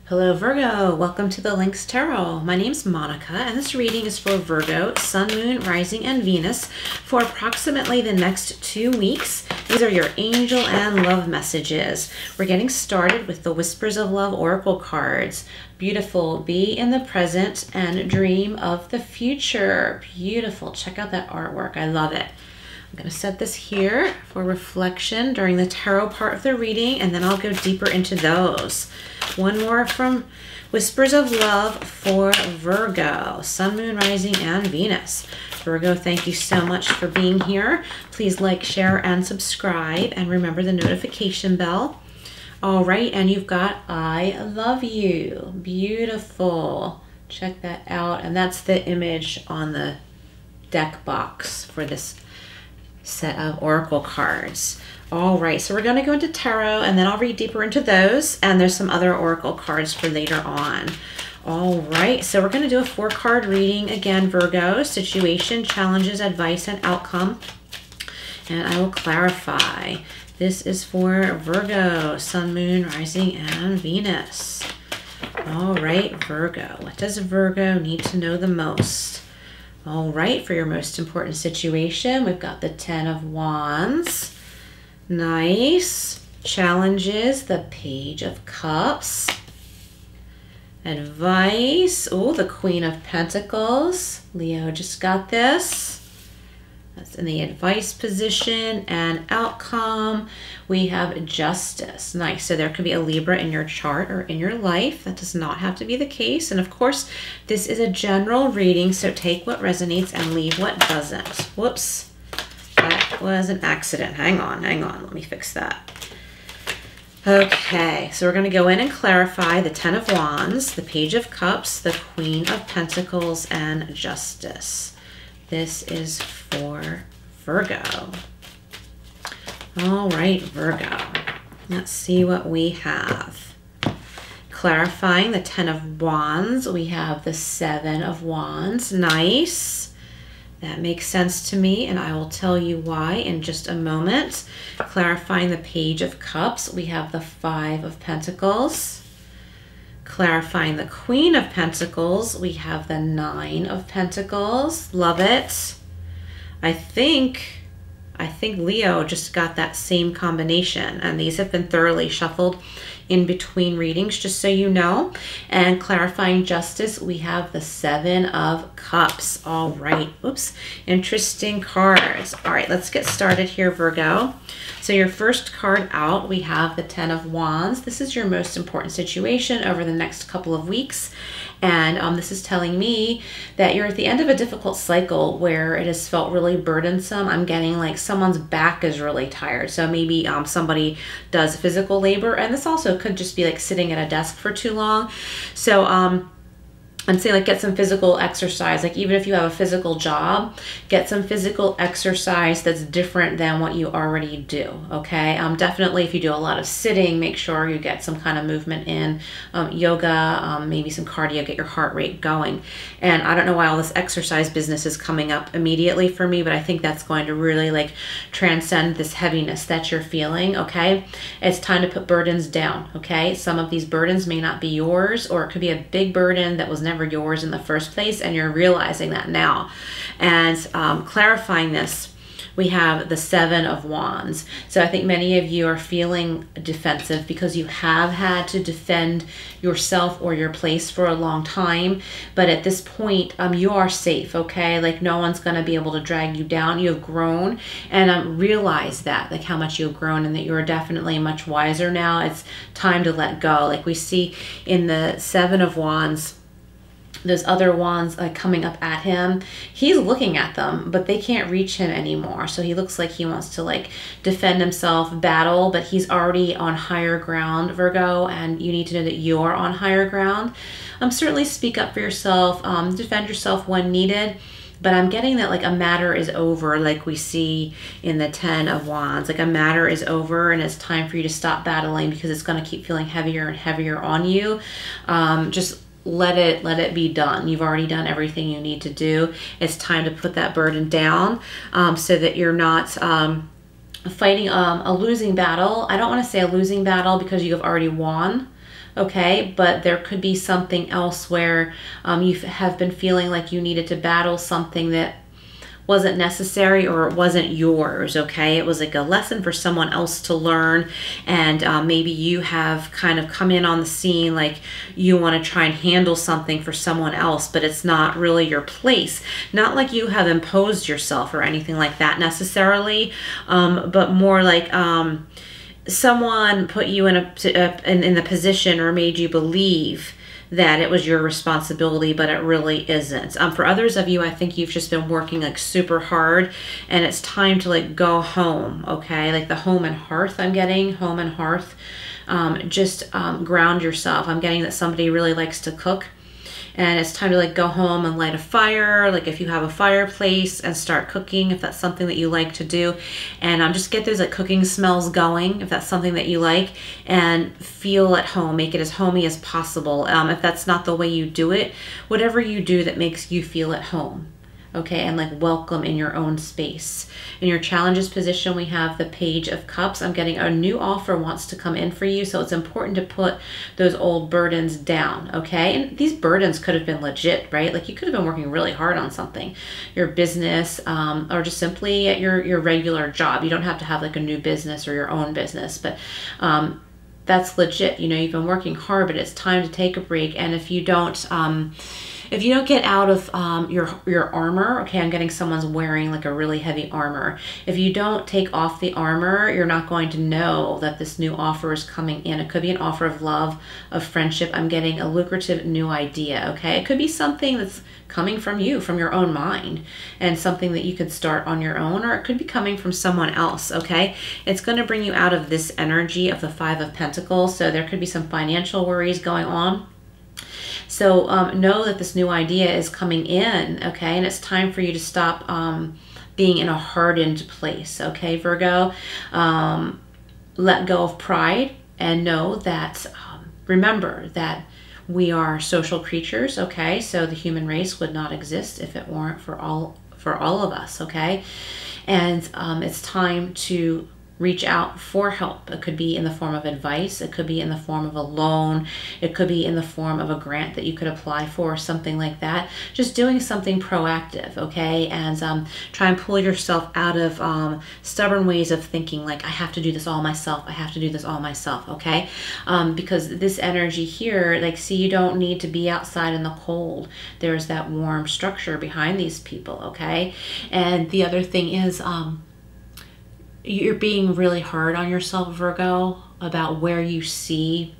Hello Virgo, welcome to the Lynx Tarot. My name's Monica and this reading is for Virgo, Sun, Moon, Rising, and Venus for approximately the next 2 weeks. These are your angel and love messages. We're getting started with the Whispers of Love Oracle cards. Beautiful, be in the present and dream of the future. Beautiful, check out that artwork, I love it. I'm going to set this here for reflection during the tarot part of the reading, and then I'll go deeper into those. One more from Whispers of Love for Virgo, Sun, Moon, Rising, and Venus. Virgo, thank you so much for being here. Please like, share, and subscribe, and remember the notification bell. All right, and you've got I love you. Beautiful. Check that out, and that's the image on the deck box for this set of oracle cards. All right, so we're going to go into tarot and then I'll read deeper into those, and there's some other oracle cards for later on. All right, so we're going to do a 4-card reading again, Virgo. Situation, challenges, advice, and outcome. And I will clarify. This is for Virgo, Sun, Moon, Rising, and Venus. All right, Virgo. What does Virgo need to know the most? All right, for your most important situation, we've got the 10 of Wands. Nice. Challenges, the Page of Cups. Advice, oh, the Queen of Pentacles. Leo just got this. That's in the advice position. And outcome, we have Justice. Nice. So there could be a Libra in your chart or in your life. That does not have to be the case. And of course, this is a general reading, so take what resonates and leave what doesn't. Whoops. That was an accident. Hang on. Let me fix that. Okay, so we're going to go in and clarify the 10 of Wands, the Page of Cups, the Queen of Pentacles, and Justice. This is for Virgo. All right, Virgo. Let's see what we have. Clarifying the 10 of Wands, we have the 7 of Wands. Nice. That makes sense to me, and I will tell you why in just a moment. Clarifying the Page of Cups, we have the 5 of Pentacles. Clarifying the Queen of Pentacles, we have the 9 of Pentacles. Love it. I think Leo just got that same combination, and these have been thoroughly shuffled in between readings, just so you know. And clarifying Justice, we have the 7 of Cups. All right. Oops. Interesting cards. All right, let's get started here, Virgo. So your first card out, we have the 10 of Wands. This is your most important situation over the next couple of weeks. And this is telling me that you're at the end of a difficult cycle where it has felt really burdensome. I'm getting like someone's back is really tired. So maybe somebody does physical labor, and this also could just be like sitting at a desk for too long. So and say like get some physical exercise. Like even if you have a physical job, get some physical exercise that's different than what you already do, okay? Definitely if you do a lot of sitting, make sure you get some kind of movement in, yoga, maybe some cardio, get your heart rate going. And I don't know why all this exercise business is coming up immediately for me, but I think that's going to really like transcend this heaviness that you're feeling, okay? It's time to put burdens down, okay? Some of these burdens may not be yours, or it could be a big burden that was never yours in the first place, and you're realizing that now. And clarifying this, we have the 7 of Wands. So I think many of you are feeling defensive because you have had to defend yourself or your place for a long time. But at this point, you are safe, okay? Like no one's going to be able to drag you down. You have grown, and realize that, like how much you've grown, and that you're definitely much wiser now. It's time to let go. Like we see in the 7 of Wands, those other wands coming up at him. He's looking at them, but they can't reach him anymore. So he looks like he wants to like defend himself, battle, but he's already on higher ground, Virgo, and you need to know that you're on higher ground. Certainly speak up for yourself, defend yourself when needed. But I'm getting that like a matter is over, like we see in the 10 of Wands. Like a matter is over, and it's time for you to stop battling because it's going to keep feeling heavier and heavier on you. Just let it be done. You've already done everything you need to do. It's time to put that burden down, so that you're not fighting a losing battle. I don't want to say a losing battle because you have already won, okay? But there could be something else where you have been feeling like you needed to battle something that wasn't necessary or it wasn't yours, okay? It was like a lesson for someone else to learn, and maybe you have kind of come in on the scene like you want to try and handle something for someone else, but it's not really your place. Not like you have imposed yourself or anything like that necessarily, but more like someone put you in in the position or made you believe that it was your responsibility, but it really isn't. For others of you, I think you've just been working like super hard, and it's time to like go home, okay? Like the home and hearth I'm getting, home and hearth. Just ground yourself. I'm getting that somebody really likes to cook, and it's time to like go home and light a fire, like if you have a fireplace, and start cooking if that's something that you like to do. And just get those like cooking smells going if that's something that you like, and feel at home. Make it as homey as possible. If that's not the way you do it, whatever you do that makes you feel at home, okay, and like welcome in your own space. In your challenges position, we have the Page of Cups. I'm getting a new offer wants to come in for you, so it's important to put those old burdens down, okay? And these burdens could have been legit, right? Like you could have been working really hard on something, your business, or just simply at your regular job. You don't have to have like a new business or your own business, but that's legit. You know, you've been working hard, but it's time to take a break. And if you don't get out of your armor, okay, I'm getting someone's wearing like a really heavy armor. If you don't take off the armor, you're not going to know that this new offer is coming in. It could be an offer of love, of friendship. I'm getting a lucrative new idea, okay? It could be something that's coming from you, from your own mind, and something that you could start on your own, or it could be coming from someone else, okay? It's going to bring you out of this energy of the Five of Pentacles, so there could be some financial worries going on. So know that this new idea is coming in, okay? And it's time for you to stop being in a hardened place, okay, Virgo? Let go of pride and know that, remember that we are social creatures, okay? So the human race would not exist if it weren't for all of us, okay? And it's time to reach out for help. It could be in the form of advice. It could be in the form of a loan. It could be in the form of a grant that you could apply for, something like that. Just doing something proactive, okay? And try and pull yourself out of stubborn ways of thinking like, I have to do this all myself. I have to do this all myself, okay? Because this energy here, like, see, you don't need to be outside in the cold. There's that warm structure behind these people, okay? And the other thing is, you're being really hard on yourself, Virgo, about where you see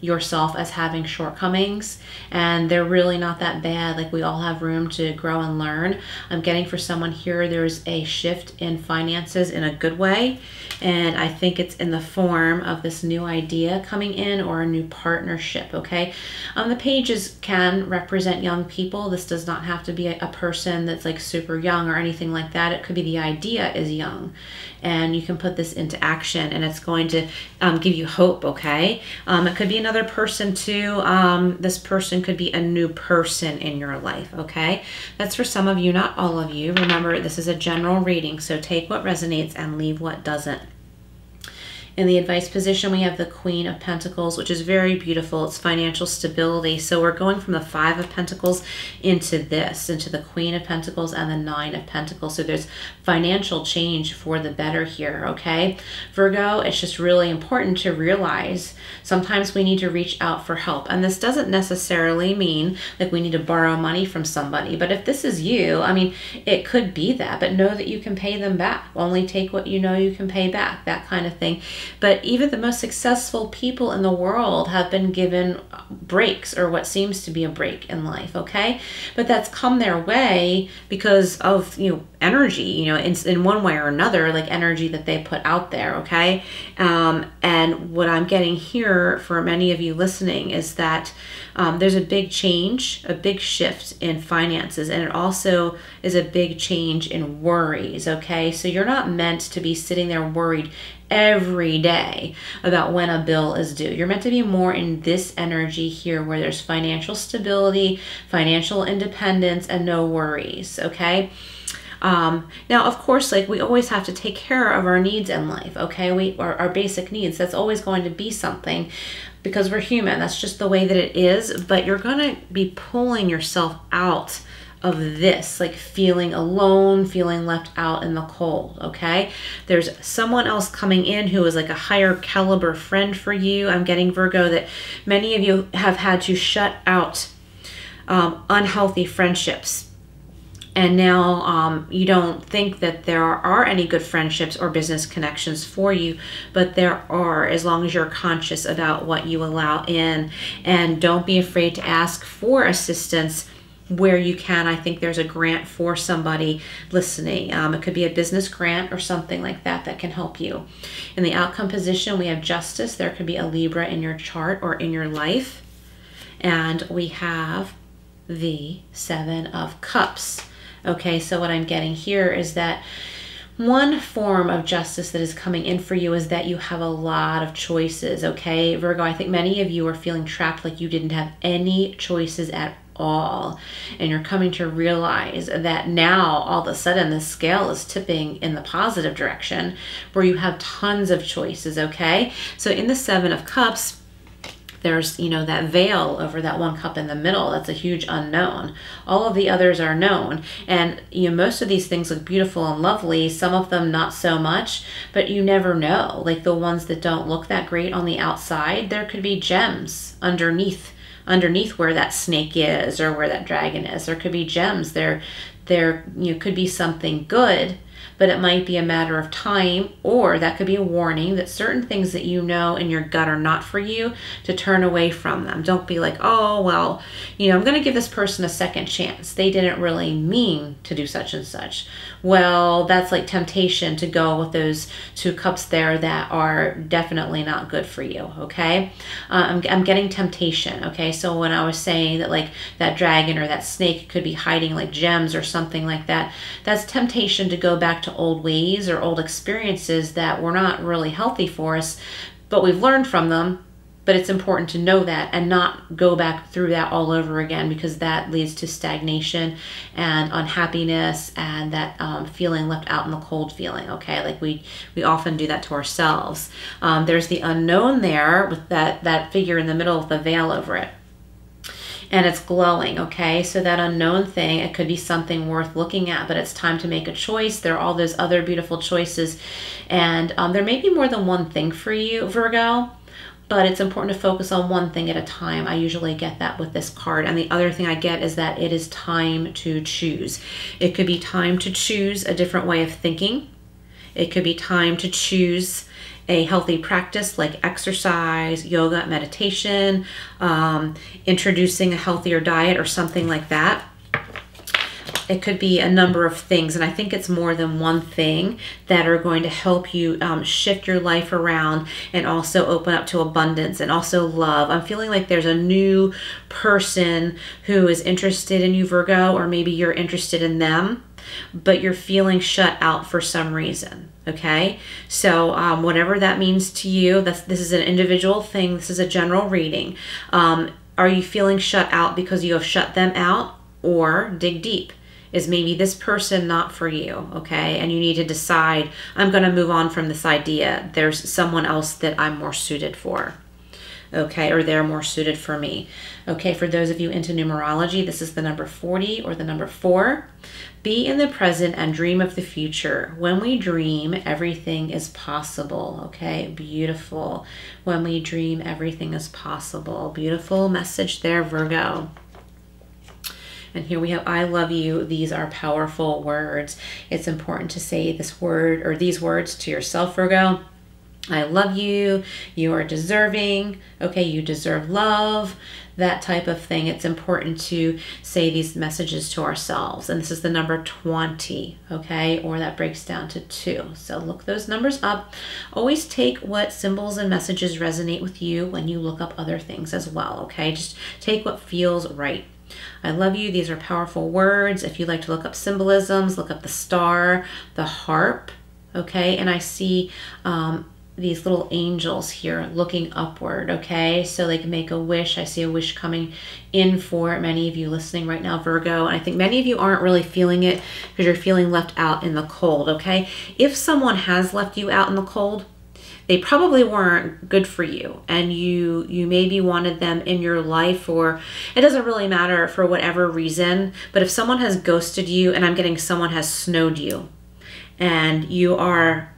yourself as having shortcomings, and they're really not that bad. Like, we all have room to grow and learn. I'm getting for someone here, there's a shift in finances in a good way, and I think it's in the form of this new idea coming in or a new partnership, okay? The pages can represent young people. This does not have to be a person that's like super young or anything like that. It could be the idea is young, and you can put this into action, and it's going to give you hope, okay? It could be another person too. This person could be a new person in your life, okay? That's for some of you, not all of you. Remember, this is a general reading, so take what resonates and leave what doesn't. In the advice position, we have the Queen of Pentacles, which is very beautiful. It's financial stability. So we're going from the Five of Pentacles into this, into the Queen of Pentacles and the Nine of Pentacles. So there's financial change for the better here, okay? Virgo, it's just really important to realize sometimes we need to reach out for help. And this doesn't necessarily mean like we need to borrow money from somebody. But if this is you, I mean, it could be that, but know that you can pay them back. Only take what you know you can pay back, that kind of thing. But even the most successful people in the world have been given breaks, or what seems to be a break in life, okay? But that's come their way because of, you know, energy, you know, in one way or another, like energy that they put out there, okay? And what I'm getting here for many of you listening is that there's a big change, a big shift in finances, and it also is a big change in worries, okay? So you're not meant to be sitting there worried every day about when a bill is due. You're meant to be more in this energy here where there's financial stability, financial independence, and no worries, okay? Now, of course, like, we always have to take care of our needs in life, okay? Our basic needs, that's always going to be something. because we're human. That's just the way that it is. But you're going to be pulling yourself out of this, like feeling alone, feeling left out in the cold, okay? There's someone else coming in who is like a higher caliber friend for you. I'm getting, Virgo, that many of you have had to shut out unhealthy friendships. And now you don't think that there are any good friendships or business connections for you, but there are, as long as you're conscious about what you allow in. And don't be afraid to ask for assistance where you can. I think there's a grant for somebody listening. It could be a business grant or something like that that can help you. In the outcome position, we have Justice. There could be a Libra in your chart or in your life. And we have the Seven of Cups. Okay, so what I'm getting here is that one form of justice that is coming in for you is that you have a lot of choices, okay? Virgo, I think many of you are feeling trapped, like you didn't have any choices at all. And you're coming to realize that now all of a sudden the scale is tipping in the positive direction where you have tons of choices, okay? So in the Seven of Cups, there's, you know, that veil over that one cup in the middle. That's a huge unknown. All of the others are known. And, you know, most of these things look beautiful and lovely. Some of them not so much, but you never know. Like the ones that don't look that great on the outside, there could be gems underneath where that snake is or where that dragon is. There could be gems. There you know, could be something good, but it might be a matter of time, or that could be a warning that certain things that you know in your gut are not for you, to turn away from them. Don't be like, oh, well, you know, I'm going to give this person a second chance. They didn't really mean to do such and such. Well, that's like temptation to go with those two cups there that are definitely not good for you, okay? I'm getting temptation, okay? So when I was saying that like that dragon or that snake could be hiding like gems or something like that, that's temptation to go back to old ways or old experiences that were not really healthy for us, but we've learned from them. But it's important to know that and not go back through that all over again, because that leads to stagnation and unhappiness and that feeling left out in the cold feeling, okay? Like we often do that to ourselves. There's the unknown there with that figure in the middle with the veil over it. And it's glowing, okay? So that unknown thing, it could be something worth looking at, but it's time to make a choice. There are all those other beautiful choices. And there may be more than one thing for you, Virgo, but it's important to focus on one thing at a time. I usually get that with this card. And the other thing I get is that it is time to choose. It could be time to choose a different way of thinking. It could be time to choose a healthy practice like exercise, yoga, meditation, introducing a healthier diet or something like that. It could be a number of things, and I think it's more than one thing that are going to help you shift your life around and also open up to abundance and also love. I'm feeling like there's a new person who is interested in you, Virgo, or maybe you're interested in them, but you're feeling shut out for some reason, okay? So whatever that means to you, this is an individual thing. This is a general reading. Are you feeling shut out because you have shut them out? Or dig deep. Is maybe this person not for you, okay? And you need to decide, I'm going to move on from this idea. There's someone else that I'm more suited for, okay? Or they're more suited for me. Okay, for those of you into numerology, this is the number 40 or the number 4. Be in the present and dream of the future. When we dream, everything is possible, okay? Beautiful. When we dream, everything is possible. Beautiful message there, Virgo. And here we have, I love you. These are powerful words. It's important to say this word or these words to yourself, Virgo. I love you. You are deserving. Okay, you deserve love. That type of thing. It's important to say these messages to ourselves. And this is the number 20, okay? Or that breaks down to 2. So look those numbers up. Always take what symbols and messages resonate with you when you look up other things as well, okay? Just take what feels right. I love you. These are powerful words. If you like to look up symbolisms, look up the star, the harp, okay? And I see these little angels here looking upward, okay? So like make a wish. I see a wish coming in for many of you listening right now, Virgo. And I think many of you aren't really feeling it because you're feeling left out in the cold, okay? If someone has left you out in the cold, they probably weren't good for you, and you maybe wanted them in your life, or it doesn't really matter for whatever reason. But if someone has ghosted you, and I'm getting someone has snowed you, and you are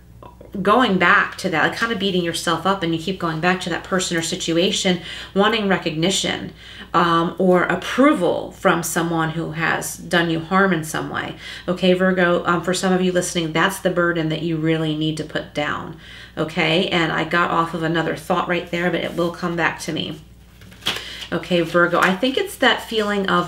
going back to that, like kind of beating yourself up, and you keep going back to that person or situation, wanting recognition or approval from someone who has done you harm in some way. Okay, Virgo, for some of you listening, that's the burden that you really need to put down. Okay, and I got off of another thought right there, but it will come back to me. Okay, Virgo, I think it's that feeling of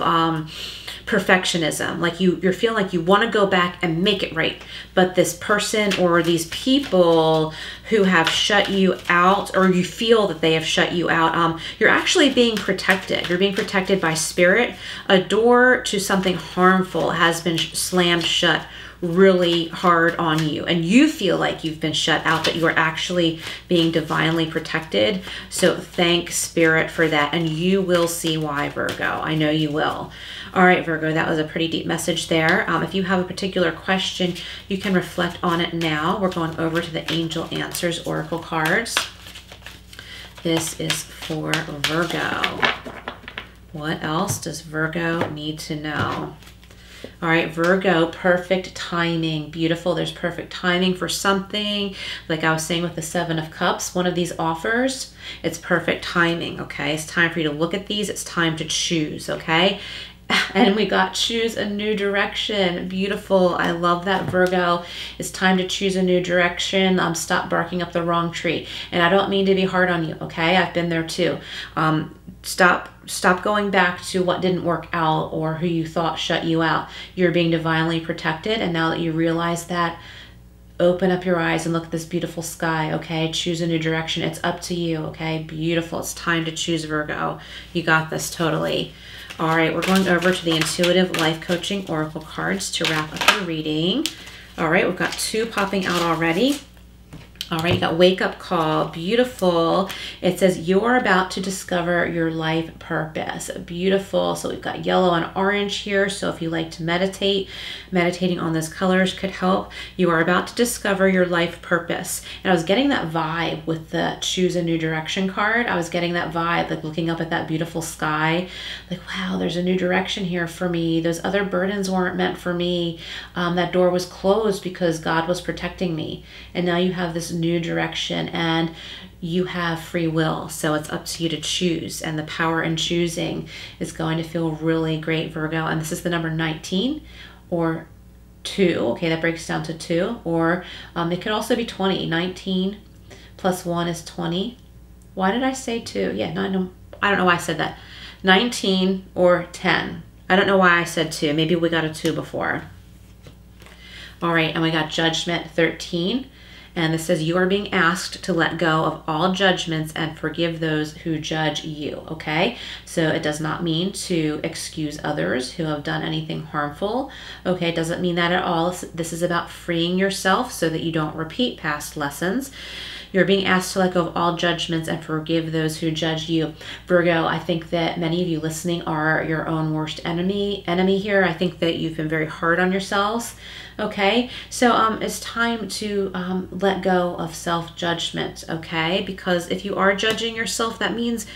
perfectionism. Like you're feeling like you want to go back and make it right, but this person or these people who have shut you out, or you feel that they have shut you out, you're actually being protected. You're being protected by spirit. A door to something harmful has been slammed shut really hard on you, and you feel like you've been shut out, but you are actually being divinely protected. So thank spirit for that, and you will see why, Virgo. I know you will. All right, Virgo, that was a pretty deep message there. If you have a particular question, you can reflect on it now. We're going over to the Angel Answers Oracle cards. This is for Virgo. What else does Virgo need to know? All right, Virgo, perfect timing. Beautiful. There's perfect timing for something. Like I was saying with the Seven of Cups, one of these offers, it's perfect timing, okay? It's time for you to look at these. It's time to choose, okay? And we got choose a new direction. Beautiful. I love that, Virgo. It's time to choose a new direction. Stop barking up the wrong tree. And I don't mean to be hard on you, okay? I've been there too. Stop going back to what didn't work out or who you thought shut you out. You're being divinely protected, and now that you realize that, open up your eyes and look at this beautiful sky, okay? Choose a new direction. It's up to you, okay? Beautiful. It's time to choose, Virgo. You got this, totally. All right, we're going over to the Intuitive Life Coaching Oracle cards to wrap up your reading. All right, we've got two popping out already. All right, you got Wake Up Call. Beautiful. It says you're about to discover your life purpose. Beautiful. So we've got yellow and orange here. So if you like to meditate, meditating on those colors could help. You are about to discover your life purpose. And I was getting that vibe with the Choose a New Direction card. I was getting that vibe, like looking up at that beautiful sky. Like, wow, there's a new direction here for me. Those other burdens weren't meant for me. That door was closed because God was protecting me. And now you have this new direction, and you have free will, so it's up to you to choose, and the power in choosing is going to feel really great, Virgo. And this is the number 19 or 2. Okay, that breaks down to 2, or it could also be 20. 19 plus 1 is 20. Why did I say 2? Yeah, no, I don't know why I said that. 19 or 10. I don't know why I said 2. Maybe we got a 2 before. All right, and we got Judgment 13. And this says you are being asked to let go of all judgments and forgive those who judge you, okay? So it does not mean to excuse others who have done anything harmful, okay? It doesn't mean that at all. This is about freeing yourself so that you don't repeat past lessons. You're being asked to let go of all judgments and forgive those who judge you. Virgo, I think that many of you listening are your own worst enemy here. I think that you've been very hard on yourselves. Okay, so it's time to let go of self-judgment, okay? Because if you are judging yourself, that means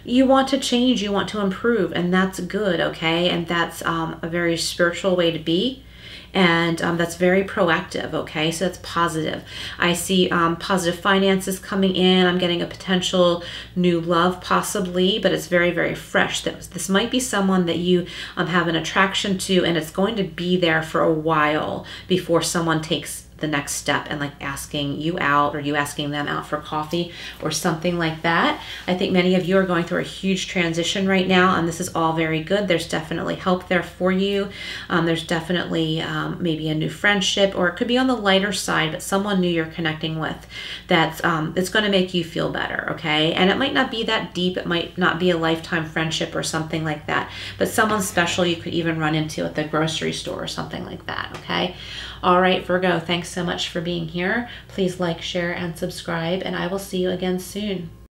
you want to change, you want to improve, and that's good, okay? And that's a very spiritual way to be. And that's very proactive, okay? So that's positive. I see positive finances coming in. I'm getting a potential new love possibly, but it's very, very fresh. This might be someone that you have an attraction to, and it's going to be there for a while before someone takes the next step and like asking you out, or you asking them out for coffee or something like that. I think many of you are going through a huge transition right now, and this is all very good. There's definitely help there for you. There's definitely maybe a new friendship, or it could be on the lighter side, but someone new you're connecting with that's it's going to make you feel better, okay? And it might not be that deep. It might not be a lifetime friendship or something like that, but someone special you could even run into at the grocery store or something like that, okay? All right, Virgo, thanks so much for being here. Please like, share, and subscribe, and I will see you again soon.